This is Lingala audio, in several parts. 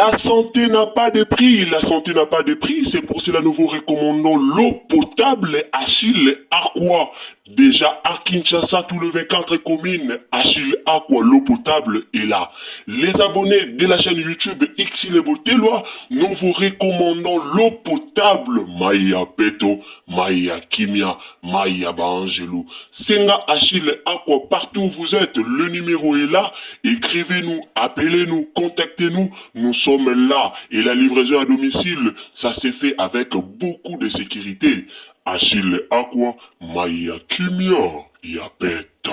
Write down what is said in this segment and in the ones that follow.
La santé n'a pas de prix, la santé n'a pas de prix, c'est pour cela que nous vous recommandons l'eau potable Achille Aqua. Déjà à Kinshasa, tout le 24 communes, Achille Aqua, l'eau potable est là. Les abonnés de la chaîne YouTube Xile Botelwa, nous vous recommandons l'eau potable Maya Peto, Maya Kimia, Maya Bangelou. Senga Achille Aqua, partout où vous êtes, le numéro est là. Écrivez-nous, appelez-nous, contactez-nous. Nous sommes là et la livraison à domicile, ça s'est fait avec beaucoup de sécurité. Achille Aqua, Maya Kimia, Yapeta.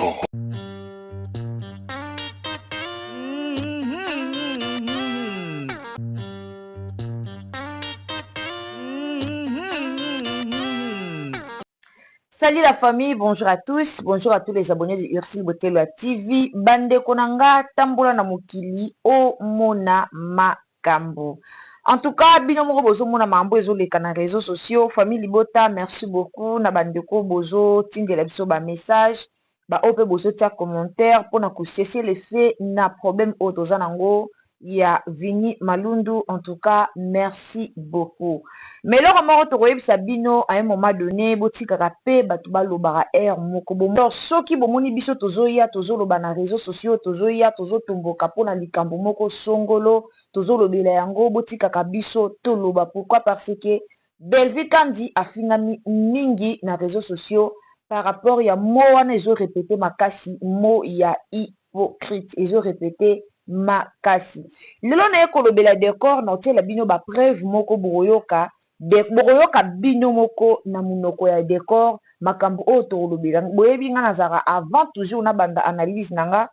Salut la famille, bonjour à tous les abonnés de Ursule Botelwa TV. Bande konanga tambola na mokili o mona makambo. En tout cas, bino moko bozo mona mambo ezo leka na réseaux sociaux. Famille Libota, merci beaucoup na bande ko bozo tindela biso ba message. Ba ope bozo tia commentaire pour na cesser les faits na problème otoza nango. Ya Vini Malundu, en tout cas, merci beaucoup. Mais là, on va Sabino à un moment donné, botika rapé, batuba lobara air, moko bomo. Alors, ceux qui bomoni biso tozoya, tozo loba na réseaux sociaux, tozoya, tozo tomboka pona likambo moko songolo, tozo lobela yango, botika kabiso, to loba. Pourquoi? Parce que Belvi Kandi a finami mingi na réseaux sociaux par rapport ya mo wana ezo répété makasi, mo ya hypocrite, ezo répété makasi. Lelo na ekolobela décor na otiela bino ba preuve moko boroyoka boroyoka bino moko na munoko ya décor makambo oyo tolobela boyebi nga nazara avant toujours na banda analyse nanga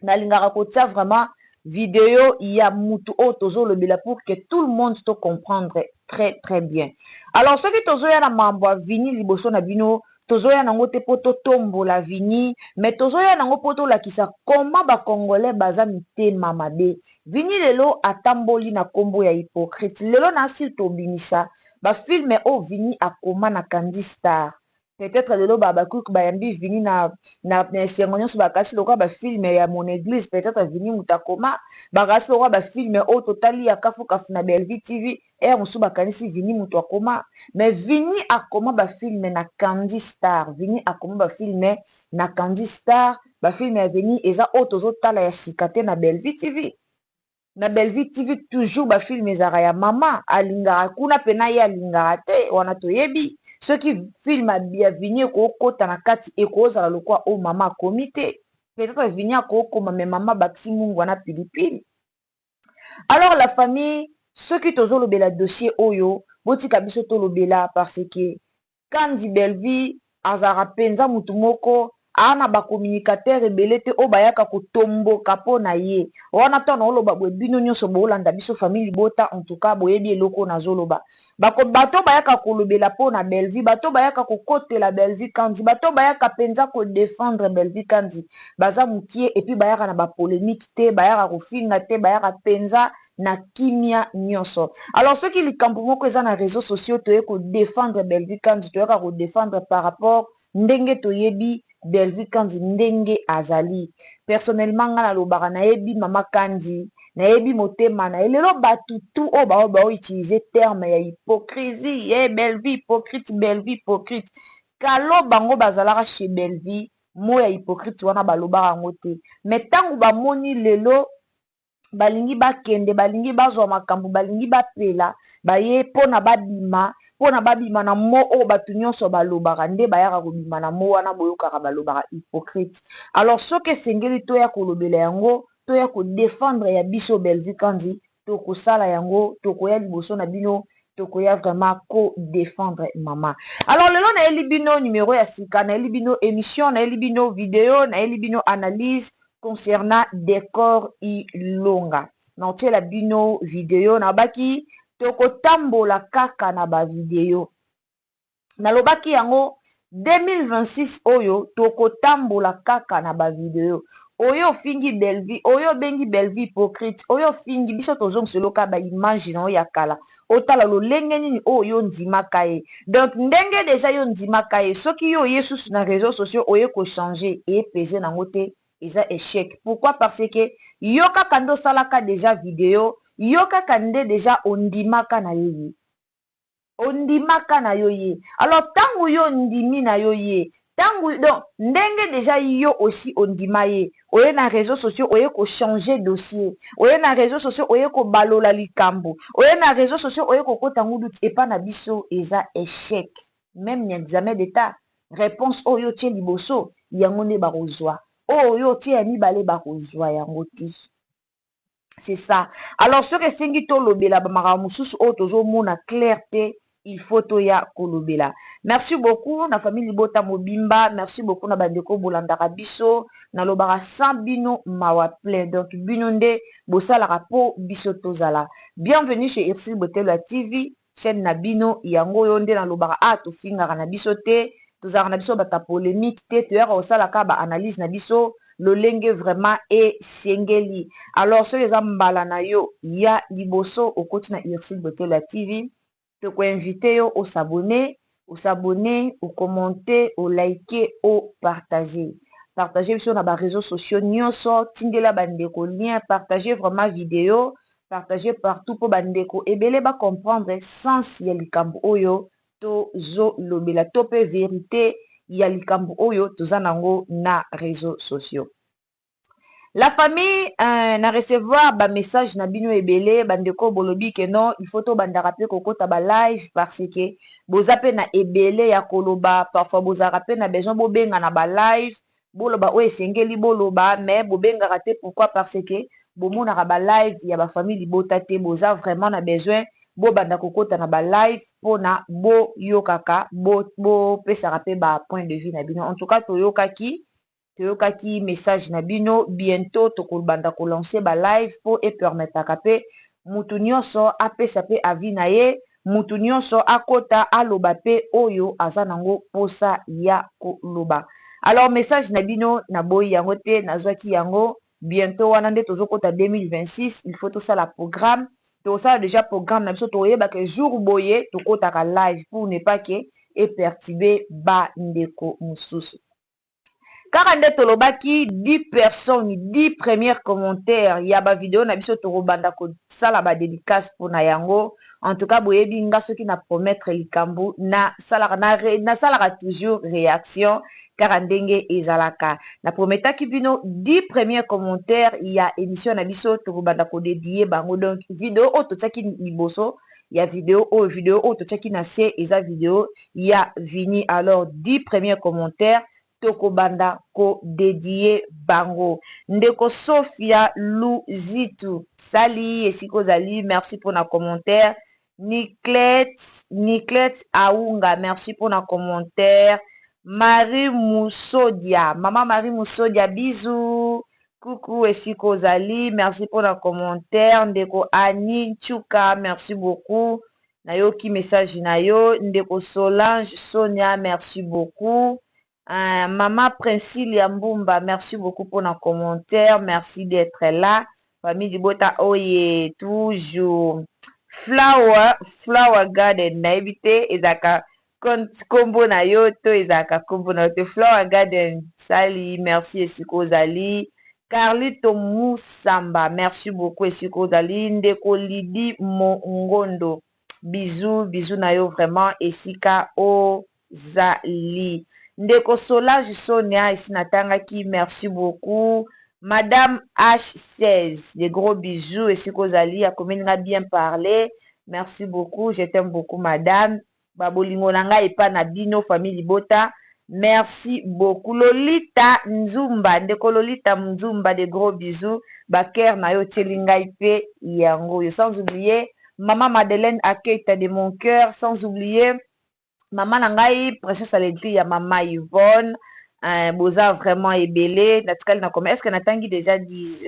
nalingaka kotia vraiment vidéo ya mutu oyo tozolobela pour que tout le monde to comprendre très bien. Alors soki tozoya na mambo ya Vini liboso na bino tozoya nango te po totombola Vini, mais tozoya nango po tolakisa comment ba congolais baza mitema mabe. Vini lelo atamboli na kombo ya hypocrite. Lelo na si tobimisa ba filme o Vini akoma na Candy Star. Peut-être lelo babakuki bayambi Vini na esengo nyonso bakasi lokwa bafilme ya mon église, peut-être Vini mutakoma bakasi lokwa bafilme oyo totali ya kafu na Belvi TV mosusu bakanisi Vini mutu akoma. Mais Vini akoma bafilme na Candy Star, Vini akoma bafilme na Candy Star, bafilme ya Vini eza oyo tozotala ya sika te na Belvi TV. Na Belvi TV toujours ba film ezara ya mama alingara kuna pena ye alingara te wana toyebi soki film ya Vini ekokota na kati ekozala lokwa o mama komite peut-être Vini akokoma me mama bakisi mungu wana pilipili. Alors la famille soki tozolobela dossier oyo botika biso tolobela parce que Kandi Belvi azara penza mutu moko ana ba communicateur ebele te o bayaka kotomboka po na ye wana tona oloba bwe bino nyonso bolanda biso famille Libota en tout cas boyebi eloko nazoloba bato bayaka kolobela po na Belvi bato bayaka kokotela Belvi Kandi bato bayaka penza ko défendre Belvi Kandi baza mukie et puis bayaka na ba polémique te bayaka kofinga te bayaka penza na kimia nyonso. Alors ceux qui likambo moko eza na réseaux sociaux toye ko défendre Belvi Kandi toyaka ko défendre par rapport ndenge toyebi Belvi Kandi ndenge azali. Personnellement nga nalobaka nayebi mama Kandi nayebi motema na elelo batutu o ba utiliser terme ya hypocrisie Belvi hypocrite Belvi hypocrite kalo bango bazalaka chez Belvi mo ya hypocrite wana balobaka ngo te. Mais tangu bamoni lelo balingi bakende balingi bazwa makambo balingi bapela baye pona babima na mo o batu nyonso balobaka nde bayaka kobima na mo wana boyokaka balobaka hypocrite. Alors soki esengeli toya kolobela yango toya kodefendre ya biso Belvi Kandi tokosala yango tokoya liboso na bino tokoya vraiment ko défendre mama. Alors lelo na eli bino numéro ya sika na eli bino émission na eli bino vidéo na eli bino analyse concernant décor ilonga na otie la bino vidéo na baki tokotambola kaka na ba vidéo na lobaki yango 2026 oyo tokotambola kaka na ba vidéo oyo fingi Belvi oyo bengi Belvi hypocrite oyo fingi biso tozongiselo ka ba image na ya kala otala lolenge nini oyo ndimaka ye donc ndenge déjà yo ndimaka ye soki yo yesusu na réseaux sociaux oyo ko changer et peser nango te eza échec. Pourquoi? Parce que yo kaka ndo salaka déjà vidéo yo kaka nde deja ondimaka na yo ye. Ondimaka na yo ye. Alors tangu yo ndimi na yo ye, tangu donc ndenge deja yo aussi ondima ye, oye na réseaux sociaux oye ko changer dossier, oye na réseaux sociaux oye ko balola likambo, oye na réseaux sociaux oye ko kota ngudu epa na biso eza échec. Même ni examen d'état, réponse oyo tie liboso yango ne bakozwa. Oyo tie ya mibale bakozwa yango ti. C'est ça. Alors ce que sengi to lobela ba maramususu o tozo mona clarté. Il faut toya kolobela. Merci beaucoup na famille Libota Mobimba, merci beaucoup na bandeko Bolandaka biso, na lobara sans bino mawa plein. Donc bino nde bosala rapo biso tozala. Bienvenue chez Ursil Botelo TV, chaîne na bino yango yo nde na lobara to fingara na biso te, tozala na biso bata polémique te, toyaka osala ka ba analyse na biso lolenge vraiment et sengeli. Alors ce les ambala na yo ya liboso okoti na Ursil Botelo TV. Te inviter yo au s'abonner, au commenter, au liker, au partager. Partager sur les réseaux sociaux, nyonso, tindela bandeko lien, partager vraiment vidéo, partager partout pour bandeko. Et belé ba comprendre sens ya likambo oyo to zo lobela tope vérité ya likambo oyo to zanango na réseaux sociaux. La famille na recevoir ba message na bino ebele bandeko bolobi ke non il faut to banda rappeler kokota ba live parce que bozape na ebele ya koloba parfois bozarape na besoin bobenga na ba live boloba o esengeli boloba mais bobenga raté pourquoi parce que bomona ba live ya ba famille libota te boza vraiment na besoin bo banda kokota na ba live pona bo yokaka bo pesa rape ba point de vue na bino en tout cas to yokaki toyokaki message na bino bientôt tokobanda ko lancer ba live po e permettre kape mutu nyonso apesa pe avi na ye mutu nyonso akota aloba pe oyo aza nango posa ya koloba. Alors message na bino na boyi yango te nazwaki yango bientôt wana nde tozokota 2026 il faut tosala programme tosala déjà programme na biso toyeba ke jour boye tokotaka live pour ne pas que e perturber ba ndeko mususu. Car en tolobaki 10 personnes, 10 premiers commentaires, ya ba vidéo na biso torobanda ko sala ba dédicace pour na yango. En tout cas, boyebi nga soki na promettre likambo na sala toujours réaction car ndenge ezalaka. Na prometa ki bino 10 premiers commentaires, ya émission na biso torobanda ko dédier bango donc vidéo auto tsaki liboso. Ya vidéo auto tsaki na se eza vidéo ya vini alors 10 premiers commentaires tokobanda ko dédié bango. Ndeko Sophia Luzitu sali esiko zali merci pour na commentaire. Niclet Aunga merci pour na commentaire. Marie Moussodia maman Marie Moussodia bisous. Coucou esiko zali merci pour na commentaire. Ndeko Annie Chuka merci beaucoup. Nayoki message nayo. Ndeko Solange Sonia merci beaucoup. Maman Princille Yambumba, merci beaucoup pour nos commentaires. Merci d'être là. Famille Libota Oye, toujours. Flower Garden, na ebite, ezaka kombo na yoto, ezaka kombo na yoto. Flower Garden, sali, merci esiko zali. Carlito Moussamba, merci beaucoup esiko zali. Ndeko Lidi Mongondo, bisous na yo vraiment esika o zali. Ndeko Solange Sonia ici natangaki merci beaucoup. Madame H16, des gros bisous et si Kozali a communiqué bien parlé. Merci beaucoup, je t'aime beaucoup madame. Babolingo nanga et pas nabino famille Libota. Merci beaucoup. Lolita Nzumba, ndeko Lolita Nzumba, des gros bisous. Baker na yo tielinga ipe yango. Sans oublier maman Madeleine accueille de mon cœur, sans oublier maman nangai Princesse Alédri ya maman Yvonne boza vraiment ebele natikali na comment est-ce que natangi déjà 10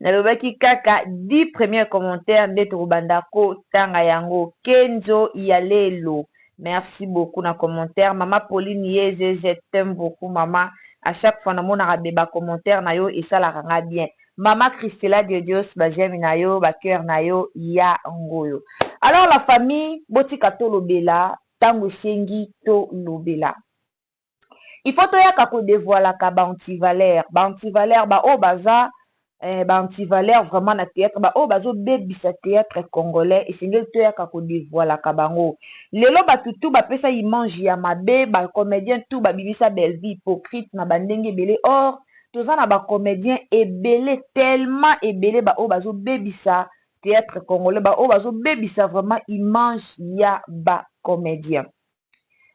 nalobaki kaka 10 premiers commentaires nde tokobandako tanga yango Kenzo Yalelo merci beaucoup na commentaire maman Pauline Yeze je t'aime beaucoup maman à chaque fois namonaka beba commentaire na yo esalaka nga bien maman Christella de Dios ba j'aime na yo ba cœur na yo ya ngoyo. Alors la famille botika tolobela tango sengi to lobela. Il faut toyaka ko dévoiler ka ba antivalère ba o baza antivaleur vraiment na théâtre ba o bazo bebisa théâtre congolais esengeli toyaka kodevoilaka bango lelo bato tu bapesa image ya mabe bacomédien tu babimisa belvi hypocrite na bandenge ebele or toza na bacomédien ebele tellement ebele ba o bazo bebisa théâtre congolais ba o bazo bebisa vraiment image ya bacomédien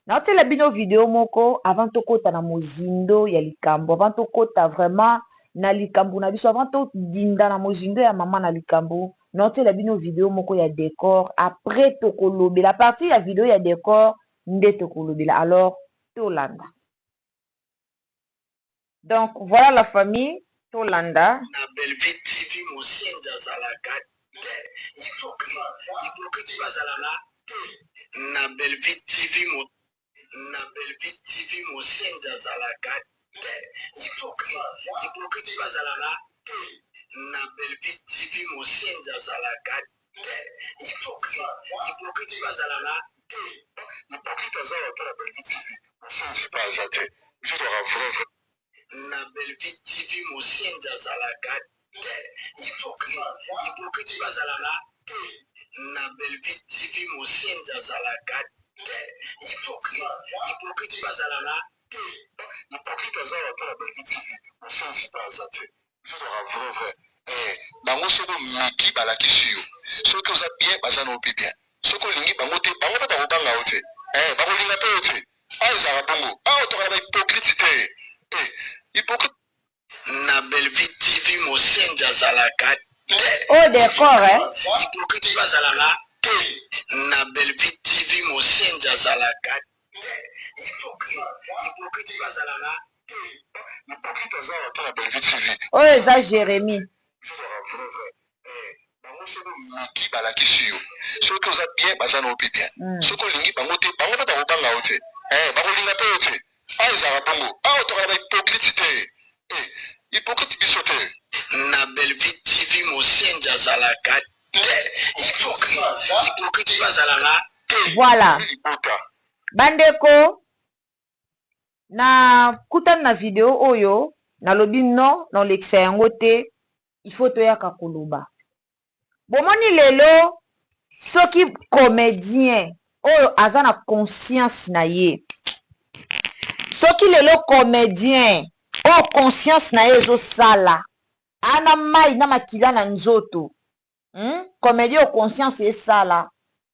naotela bino video moko avant tokota na mozindo ya likambo avant tokota vraiment na likambo na biso avant todinda na mozindo ya mama na likambo naotela bino video moko ya décor après tokolobela partie ya video ya décor nde tokolobela alors tolanda donc voilà la famille tolanda na Belville TV mosenzi azalaka te hypocrite bazalaka te na Belville TV mosenzi azalaka te hypocrite bazalaka te na Belville TV mosenzi azalaka te hypocrite bazalaka te hypocrite azalaka na Belville TV mosenzi pa aza te je leur avouerai na Belville TV mosenzi azalaka te hypocrite bazalaka te na Belville TV mosenzi azalaka te hypocrite bazalaka te hypocrite azalaka na Belville TV mosenzi pa aza te je leur avouerai bango soko miki balakisi yo soki oza bien baza na obi bien soki olingi bango te bango mpe bakobanga yo te bakolinga mpe yo te ezalaka bongo otokana bahypocrite te hypocrite na Belville TV mosenzi azalaka te oh d'accord hypocrite bazalaka te na Belville TV mosenzi azalaka te hypocrite bazalaka te hypocrite azalaka na Belville TV oyo eza Jérémie bango soko miki balakisi yo soki oza bien baza na obi bien soki olingi bango te bango mpe bakobanga yo te bakolinga mpe yo te ezalaka bongo otokana bahypocrite te hypocrite biso te na Belville TV mosenzi azalaka te hypocrite bazalaka te voilà bandeko na kutani na video oyo nalobi non nolekisa yango te il faut toyaka koloba bomoni lelo soki comédien oyo aza na conscience na ye soki lelo comédien oyo conscience na ye ezosala ana mai na makila na nzoto comédien oyo conscience esala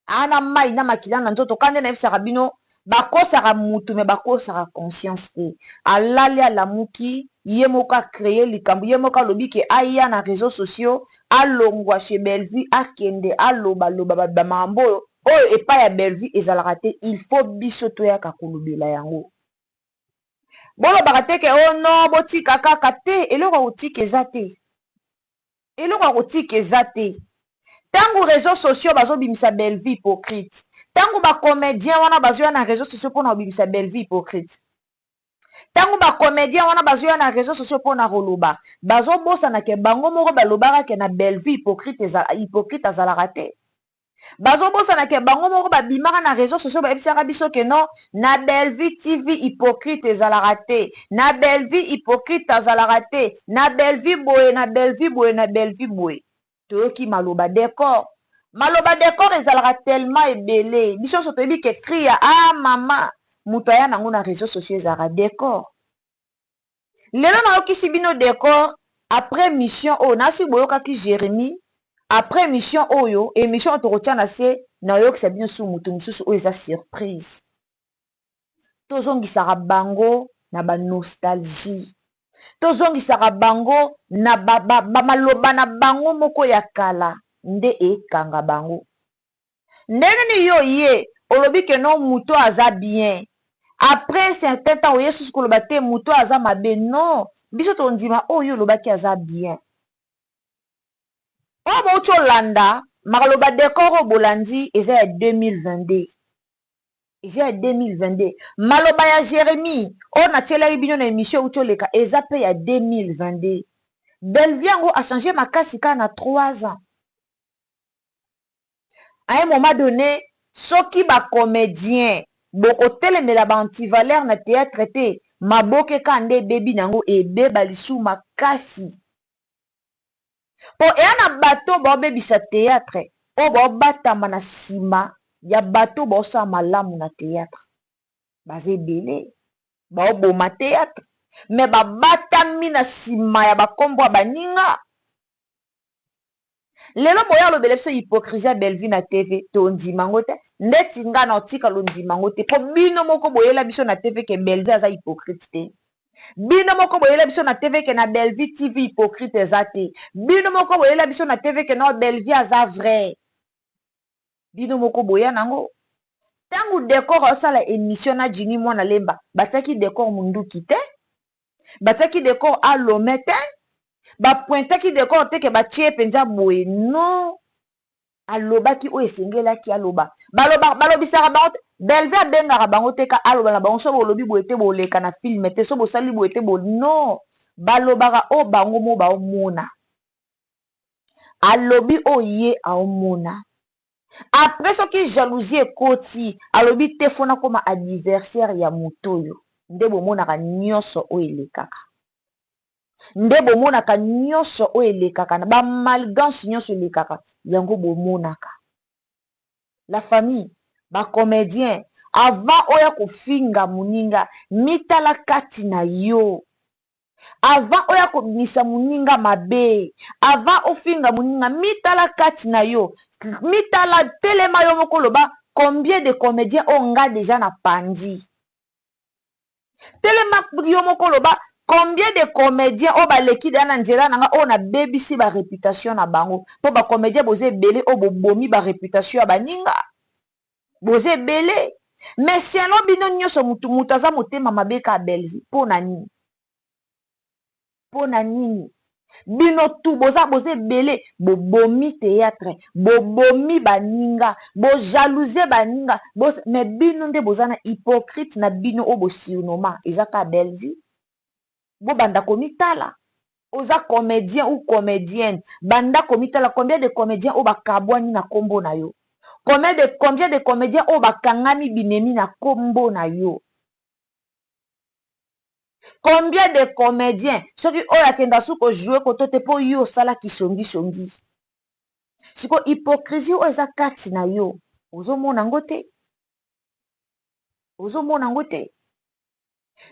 ana mai na makila na nzoto kande nayebisaka bino bakosaka mutu me bakosaka conscience te alali alamuki ye moko acreye likambo ye moko alobi ke aya na réseaux sociaux alongwa chez Belvi akende alobaloba bamakambo oyo epai ya Belvi ezalaka te il faut biso toyaka kolobela yango bolobaka te ke o non botika kaka te eloko ya kotika eza te eloko ya kotika eza te ntango réseaux sociaux bazobimisa Belvi hypocrite ntango bacomédien wana bazoya na réseaux sociaux mpona kobimisa Belvi hypocrite ntango bacomédien wana bazoya na réseaux sociaux mpona koloba bazobosana ke bango moko balobaka ke na Belvi hypocrite azalaka te bazobosana ke bango moko babimaka na réseaux sociaux bayebisaka biso ke non na Belvi TV hypocrite ezalaka te na Belvi hypocrite azalaka te na Belvi boye na Belvi boye na Belvi boye toyoki maloba décor ezalaka tellement ebele biso nyonso toyebi ke cri ya mama moto aya nango na réseaux sociaux ezalaka décor lelo nayokisi bino décor après mission oyo nasi boyokaki Jérémie après émission oyo émission oyo tokotia na se nayoyokisa bino su motu mosusu oyo eza surprise tozongisaka bango na banostalgie tozongisaka bango na bamaloba na bango moko ya kala nde ekanga bango ndenge nini yo ye olobi ke non moto aza bien après certain temps oye susu koloba te moto aza mabe non biso tondima oyo olobaki aza bien oyo bauti olanda makaloba décor oyo bolandi eza ya 2022 eza ya 2022 maloba ya Jérémie oyo natielaki bino na émission outi oleka eza mpe ya 2022 Belvi yango achange makasi kaka na 3 ans à un moment donné soki bacomédien bokotelemela baantivaleur na théâtre te maboke ka nde ebebi nango ebeba lisu makasi po eya na bato baobebisa théâtre oyo baobatama na nsima ya bato baosala malamu na théâtre baza ebele baoboma théâtre me babatami na nsima ya bakombo ya baninga. Lelo boya alobela biso hypocrisie ya Bellevue na TV tondima ngo te ndeti nga na otika londima ngo te po bino moko boyela biso na TV ke Bellevue aza hypocrite te. Bino moko boyela biso na TV ke na Bellevue TV hypocrite eza te. Bino moko boyela biso na TV ke na Bellevue aza vrai. Bino moko boya nango. Tangu décor osala émission na Jini mwana lemba batiaki décor munduki te. Batiaki décor alome te. Bapointaki décor te ke batie penza boye non. Alobaki o esengelaki aloba. Balobisaka bango te. Bellevue abengaka bango te ka aloba na bango so bolobi boye te boleka na film te so bosali boye te non. Balobaka o bango mo baomona. Alobi o ye aomona. Après soki jalousie ekoti alobi te fona koma adversaire ya motoyo. Nde bomonaka nyonso o elekaka. Nde bomonaka nyonso o elekaka na ba malgance nyonso elekaka yango bomonaka. La famille ba comédien avant oya kofinga muninga mitala kati na yo. Avant oya komisa muninga mabe, avant ofinga muninga mitala kati na yo, mitala telema yo moko loba combien de comédiens ont déjà na pandi. Telema yo moko loba combien de comédiens o baleki da na nzela nanga o na bebisi ba réputation na bango. Po ba comédien boze belé o bobomi ba réputation ya baninga. Boze belé. Mais sinon bino nyonso mutu aza motema mabe ka Bellevue po na nini? Po na nini? Bino tu boze belé bobomi théâtre, bobomi baninga, bo jalouser baninga, mais bino nde bozana hypocrite na bino o bo surnommant ezaka Bellevue. Bo banda komitala. Oza comédien ou comédienne, banda komitala combien de comédiens o bakabwani na kombo na yo? Combien de comédiens o bakangami binemi na kombo na yo? Combien de comédiens soki oyo akenda suko jouer koto te po yo sala kisongi songi. Siko hypocrisie o eza kati na yo. Ozomona ngo te. Ozomona ngo te.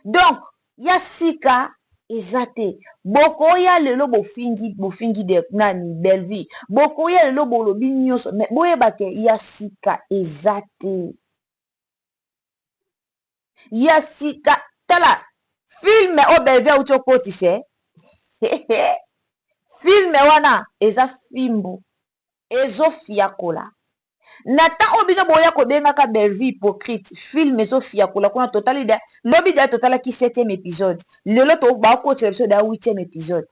Donc, ya sika ezate. Boko ya lelo bofingi de nani Bellevue. Boko ya lelo bolobi nyonso. Mais boyebake ya sika ezate. Ya sika tala. Film o Bellevue uti okotise. Film wana eza fimbu. Ezo fiakola. Nata obino boya kobengaka Bellevue hypocrite. Film ezo fiakola kuna totali de. Lobi de totala ki 7e épisode. Lelo to ba ko episode da 8e épisode.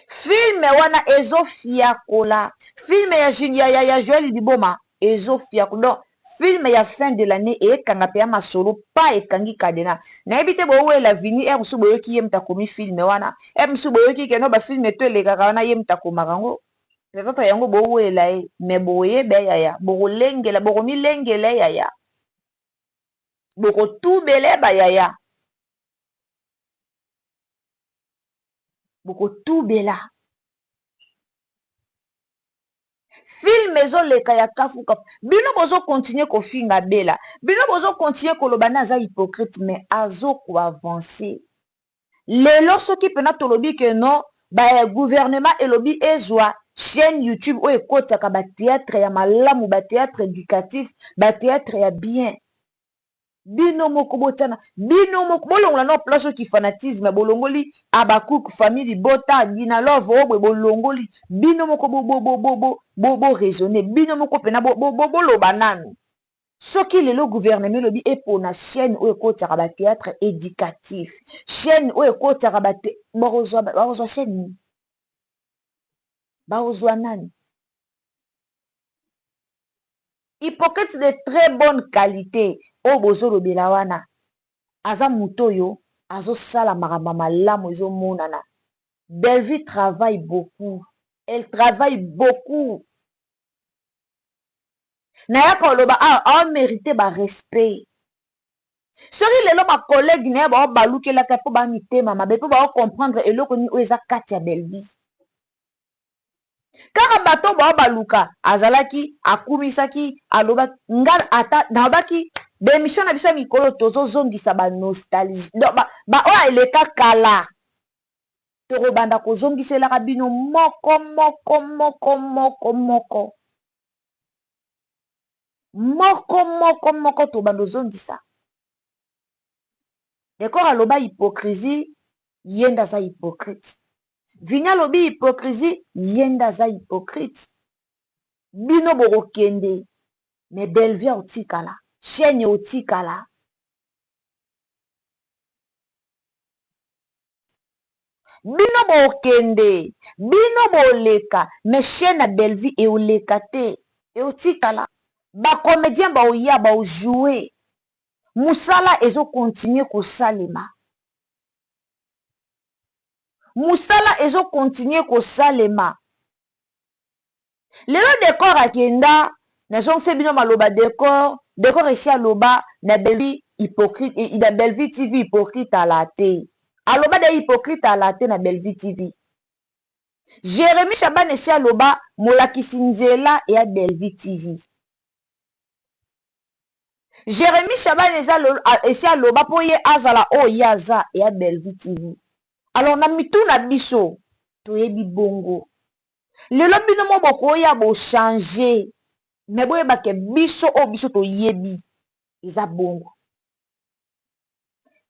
Film wana ezo fiakola. Film ya Joël Diboma ezo fiakola. Film ya fin de l'année et kanga pe ya masolo pa ekangi kadena. Na ebite bo we la vini e musu boyo ki yemta komi film wana. E musu boyo ki keno ba film to elekaka wana yemta komarango. Peut-être yango bo we la e me boye be yaya. Bo lengela bo mi lengela yaya. Bo tu bele ba yaya. Bo tu bela. Film ezo leka ya kafuka. Bino bozo continuer ko finga bela. Bino bozo continuer ko loba na za hypocrite mais azo ko avancer. Lelo soki pena tolobi ke non ba gouvernement elobi ezwa chaîne YouTube o ekotaka ba théâtre ya malamu ba théâtre éducatif ba théâtre ya bien. Bino moko botana bino moko bolongola no place ki fanatisme bolongoli Abakouk famille bota Gina Love obwe bolongoli bino moko bo raisonner bino moko pena bo loba nanu soki lelo gouvernement lobi epona chaîne o ekotaka ba théâtre éducatif chaîne o ekotaka ba barozwa chaîne barozwa nani hypocrite de très bonne qualité o bozolo belawana aza mutoyo azo sala marama malamu ezo monana. Bellevue travaille beaucoup. Elle travaille beaucoup. Na ya ko loba a mérité ba respect. soki lelo bacollègue na ye bao balukelaka mpo bamitema mabe mpo bao comprendre eloko nini oyo eza kati ya Belleville. Kaka bato bao baluka azalaki akumisaki alobaki nga ata nabaki bemission na biso ya mikolo tozozongisa banostalgie oyo eleka kala tokobanda kozongiselaka bino moko moko moko moko moko moko moko moko tobanda ozongisa. Dekor aloba hypocrisie yenda aza hypocrite. Vini alobi hypocrisie yenda aza hypocrite. Bino bokokende me Belleville otikala chaîne otikala. Bino bokende bino boleka me chaîne na Belleville eoleka te eotikala. Bacomédien baoya baojouer musala ezo continuer kosalema. Musala ezo continuer kosalema. Lelo décor akenda nazongise bino maloba décor esi aloba na Belleville hypocrite na Belleville TV hypocrite ala te. Aloba de hypocrite ala te na Belleville TV. Jérémy Chaban esi aloba molakisi nzela ya Belleville TV. Jérémy Chaban esi aloba po ye azala oyo aza ya Belleville TV. Alors na mitu na biso toyebi bongo. Lelo bino mo bokoya bo changer. Me boyeba ke biso o biso toyebi eza bongo.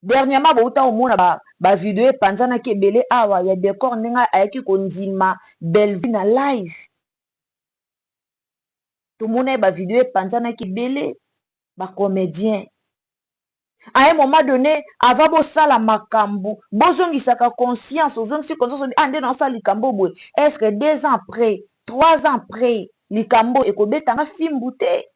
Dernièrement bouta omona ba vidéo panzana ki ebele awa ya décor ninga ayaki kondima Belleville na live. Tout mona ba vidéo panzana ki ebele ba comédien. À un moment donné, avant bosala makambo, bozongisaka conscience, ozongisi conscience, ande na sa likambo boy. Est-ce que 2 ans après, 3 ans après, likambo ekobetanga fimbute?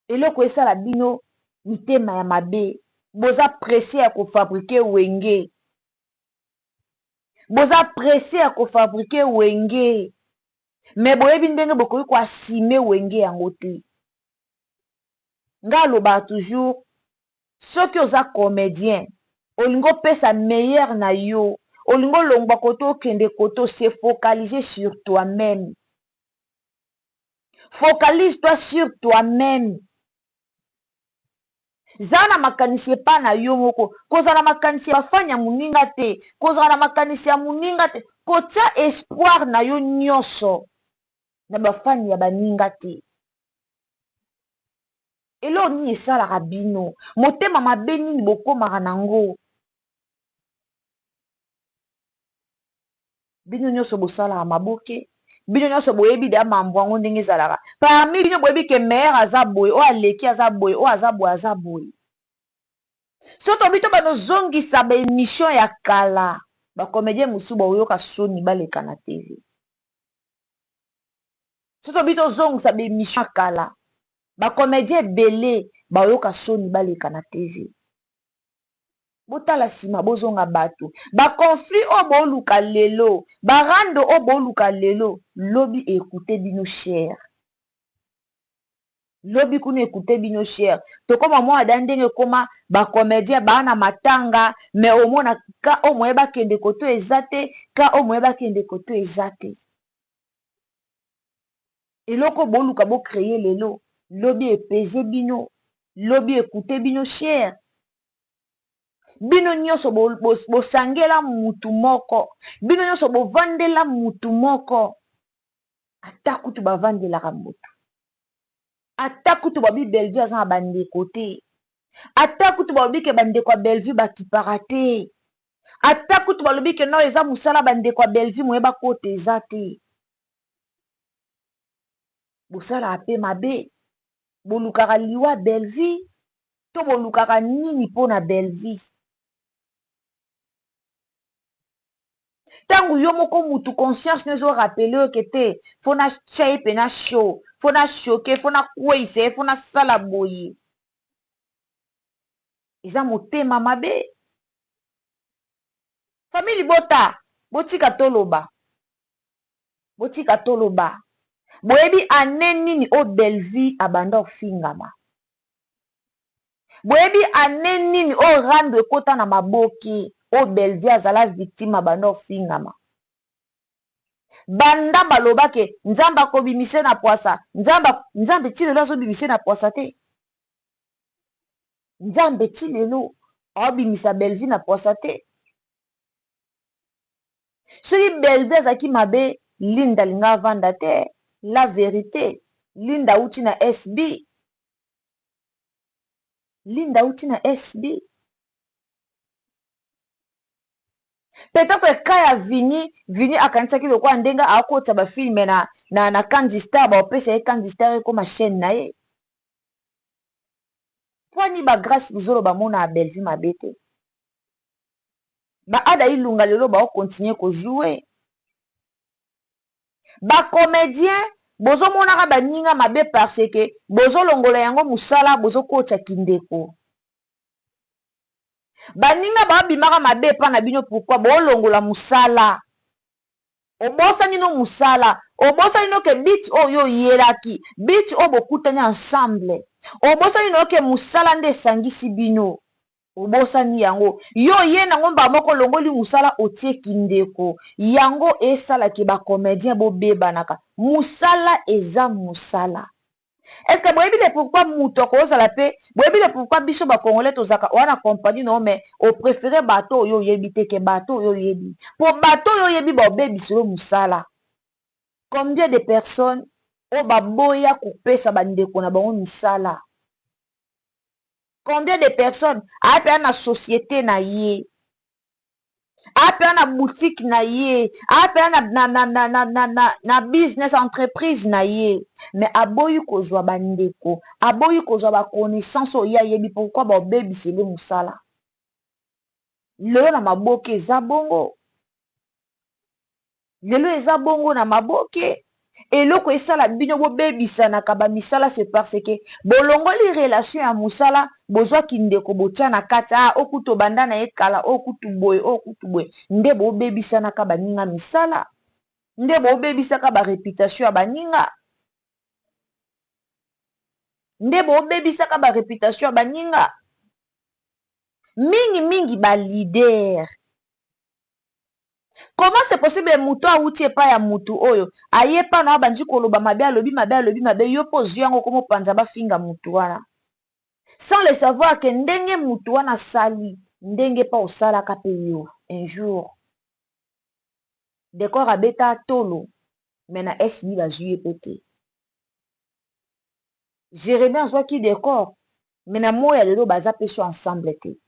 Eloko esala bino mitema ya mabe, boza pressé ya kofabriquer wenge. Boza pressé ya kofabriquer wenge. Mais boyebi ndenge bokoki ko asime wenge yango te. Nga loba toujours soki oza comédien olingo pesa meilleur na yo olingo longba koto kende koto se focaliser sur toi-même. Focalise-toi sur toi-même. Zana makanisi pa na yo moko kozala makanisi bafanya muninga te kozala makanisi ya muninga te kotia espoir na yo nyonso na bafanya ya baninga te. Elo ni esalaka bino motema mabe nini bokomaka nango. Bino nyonso bosalaka maboke bino nyonso boyebi da mambo yango ndenge ezalaka. Parmi bino boyebi ke meilleur aza boye o aleki aza boye o aza boye aza boye. Soto bito banozongisa ba émission ya kala bacomédien mosusu baoyoka soni baleka na TV. Soto bito zongisa ba émission ya kala bacomédien belé baoyoka soni baleka na TV. Botala sima bozonga bato baconflit o boluka lelo barando o boluka lelo lobi écoutez bino cher. Lobi kuna écoutez bino cher. Tokoma mwa ndenge koma bacomédien bana matanga mais omona ka o moyeba kende koto ezate ka o moyeba kende koto ezate. Eloko boluka bo créer lelo lobi epese bino lobi écoutez bino cher. Bino nyonso bosangela mutu moko bino nyonso bovandela mutu moko ata kutu bavandelaka mutu ata kutu babi Belleville aza na bandeko te ata kutu babi ke bandeko ya Belleville bakipaka te ata kutu balobi ke no eza musala bandeko ya Belleville moyeba kote eza te. Bosala pe mabe bolukaka liwa Belleville to bolukaka nini pona Belleville. Tangu yo moko mutu conscience nezo rappeler que te fona shape na show fona choquer fona kweise fona sala boye eza motema mabe. Famille bota botika toloba boyebi ane nini o Belleville abanda ofingama boyebi ane nini o rando ekota na maboki o Bellevue azala victime bando fingama banda baloba ke nzambe akobimise na poasa nzambe ti lelo azobimise na poasa te nzambe ti lelo aobimisa Bellevue na poasa te soki Bellevue azalaki mabe linda alinga avanda te la vérité linda auti na SB linda auti na SB peut-être ka ya vini akanisaki lokola ndenge akota bafilme na Candy-Star baopesa ye Candy-Star ekoma chaîne na ye pwani bagrâce bizoloba mona ya Bellevue mabe te baada ilunga lelo baokontinue kojoue bacomédien bozomonaka baninga mabe parce ke bozolongola yango mosala bozokota kindeko baninga babimaka mabe epa na bino pourkui boolongola mosala obosani no mosala obosani no ke bit oyo oyelaki bit oyo bokutani ensemble obosani no ke mosala nde esangisi bino obosani yango yo ye nango mbala moko olongoli mosala otie kindeko yango esalaki bacomédien bobebanaka mosala eza mosala est-ce que boyebi le pourquoi mutu akozala pe boyebi le pourquoi biso bakongolais tozalaka wana compagnie no me opréféré bato oyo oyebi te ke bato oyo oyebi po bato oyo oyebi baobebiselo mosala combien de personnes oyo baboya kopesa bandeko na bango misala combien de personnes apea na société na ye apea na boutique na ye apea na business entreprise na ye mais aboyi kozwa bandeko aboyi kozwa baconnaissance oyo ayebi pourkui baobebisele mosala lelo na maboke eza bongo lelo eza bongo na maboke eloko esala bino bobebisanaka bamisala c'est parce que bolongoli relation ya mosala bozwaki ndeko botia na kati okutu obanda na ye kala okutu boye nde bobebisanaka baninga misala nde bobebisaka bareputation ya baninga nde bobebisaka bareputation ya baninga mingi balider. Comment c'est possible mutu auti epa ya mutu oyo ayepa na abandi koloba mabe alobi mabe yo pozi yango komo panza bafinga mutu wana sans le savoir que ndenge mutu wana sali ndenge pa osalaka pe yo un jour décor abeta tolo mais na SB bazwi pe te Jérémie azwaki décor mais na moya lelo baza pe so ensemble te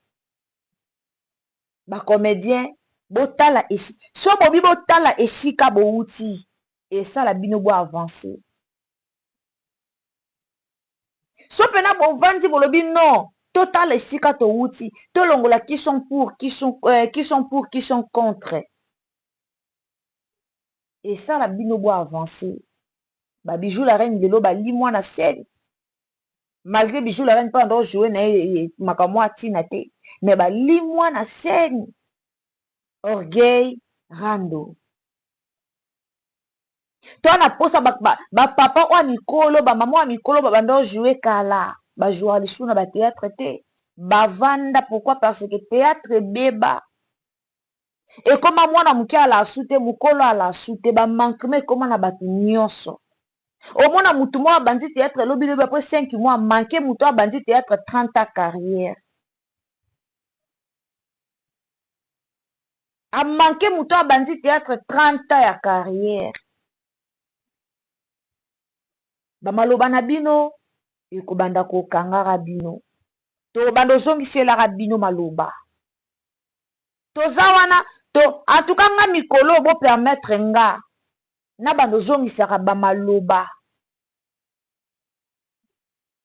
bacomédien botala esi so bobi botala esika bouti esala bino bo avancer so pena bovandi bolobi non totala esika touti tolongola qui sont pour qui sont contre esala bino bo avancer ba bijou la reine lelo bali mwana scène malgré bijou la reine pas ndo jouer na makamwa tina te mais bali mwana scène orgueil rando tona posa papa wa mikolo mama wa mikolo bando jouer kala ba jouer lisu na ba théâtre te bavanda pourquoi parce que théâtre beba et comme mwana muke ala sute mukolo ala sute ba manquement comme na batu nyonso omona mutu mo abandi théâtre lobi lobi après 5 mois manqué mutu abandi théâtre 30 ans carrière a manqué mutu abandi théâtre 30 ans ya carrière bamaloba na bino ekobanda kokangaka bino to bando zongiselaka bino maloba toza wana to en tout cas nga mikolo bo permettre nga na bando zongisaka bamaloba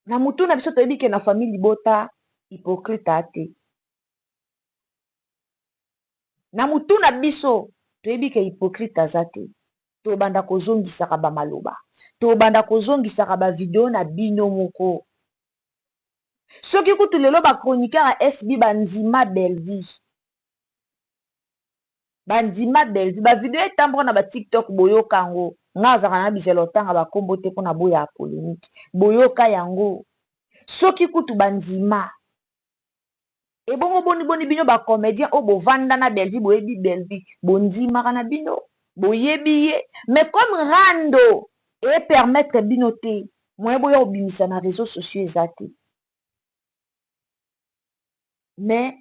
na mutu na biso toyebi ke na famille libota hypocrite ate na mutu na biso toyebi ke hypocrite aza te tobanda kozongisaka bamaloba tobanda kozongisaka bavideo na bino moko soki kutu lelo bachroniqueur ya SB bandima Bellevue bavideo etamboka na batiktok boyoka yango nga azaka na bizela otanga bakombo te mpona boya ya polémique boyoka yango soki kutu bandima Et bongo boni bino ba comédien o bo vanda na belvi boyebi belvi bondimaka na bino boyebi ye mais comme rando et permettre bino te moyen boya obimisa na réseaux sociaux eza te mais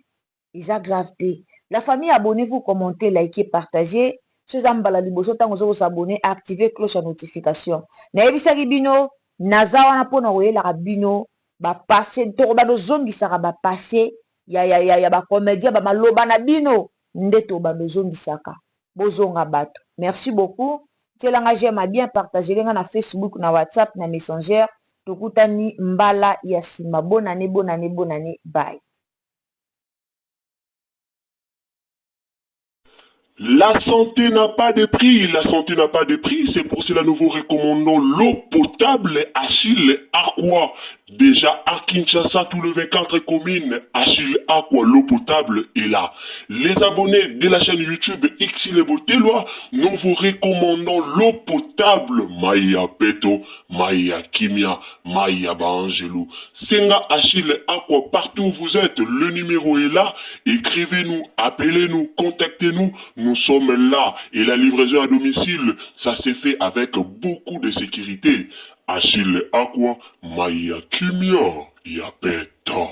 eza grave te. La famille, abonnez-vous, commentez, likez, partagez. Ce zambala liboso tango zo s'abonner, activez cloche à notification. Na yebisaki bino naza wana pona koyelaka bino ba passé to ba zongisaka ba passé ya ba comédien ba maloba na bino ndeto ba zongisaka bozonga bato. Merci beaucoup. Tielanga j'aime à bien partager lenga na Facebook na WhatsApp na Messenger tokutani mbala ya sima. Bonne année, bonne année, bonne année. Bye. La santé n'a pas de prix, la santé n'a pas de prix, c'est pour cela nous vous recommandons l'eau potable Achille Aqua. Déjà à Kinshasa, tout le 24 communes, Achille Aqua, l'eau potable est là. Les abonnés de la chaîne YouTube Xile Boteloa, nous vous recommandons l'eau potable Maya Peto, Maya Kimia, Maya Bangelou. Senga Achille Aqua, partout où vous êtes, le numéro est là. Écrivez-nous, appelez-nous, contactez-nous. Nous sommes là et la livraison à domicile, ça s'est fait avec beaucoup de sécurité. Achille Aqua, Maya Kimia, Yapeto.